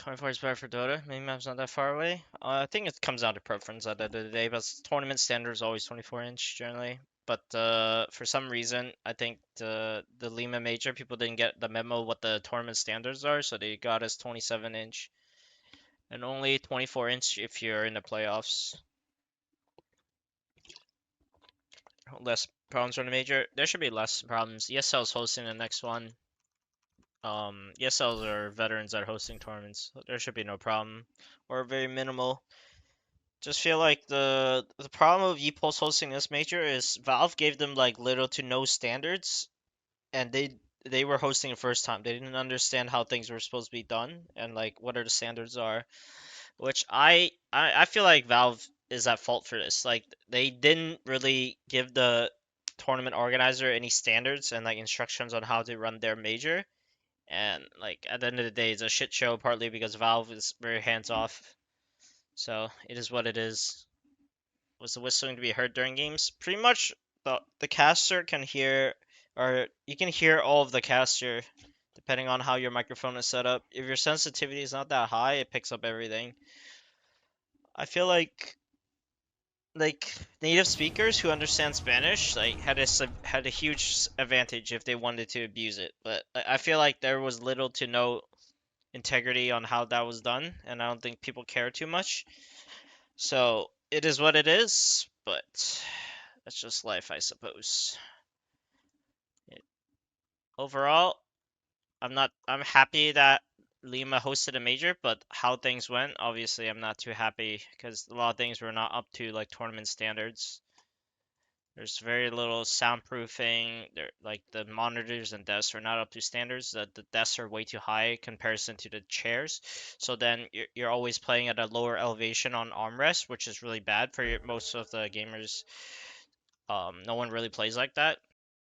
24 is better for Dota. Maybe map's not that far away. I think it comes down to preference at the end of the day, but tournament standard is always 24-inch generally. But for some reason, I think the Lima Major people didn't get the memo what the tournament standards are, so they got us 27-inch and only 24-inch if you're in the playoffs. Less problems on the major. There should be less problems. ESL is hosting the next one. ESLs are veterans that are hosting tournaments. So there should be no problem or very minimal. Just feel like the problem of ePulse hosting this major is Valve gave them like little to no standards, and they were hosting the first time. They didn't understand how things were supposed to be done and like what are the standards are, which I feel like Valve is at fault for this. Like they didn't really give the tournament organizer any standards and like instructions on how to run their major. And like at the end of the day, it's a shit show partly because Valve is very hands off. So it is what it is. Was the whistling to be heard during games? Pretty much the caster can hear, or you can hear all of the caster depending on how your microphone is set up. If your sensitivity is not that high, it picks up everything. I feel like native speakers who understand Spanish like had a huge advantage if they wanted to abuse it. But I feel like there was little to no integrity on how that was done, and I don't think people care too much. So it is what it is, but that's just life, I suppose. Overall, I'm happy that Lima hosted a major, but how things went, obviously I'm not too happy because a lot of things were not up to like tournament standards. There's very little soundproofing. There, like the monitors and desks are not up to standards. The desks are way too high in comparison to the chairs. So then you're always playing at a lower elevation on armrest, which is really bad for most of the gamers. No one really plays like that.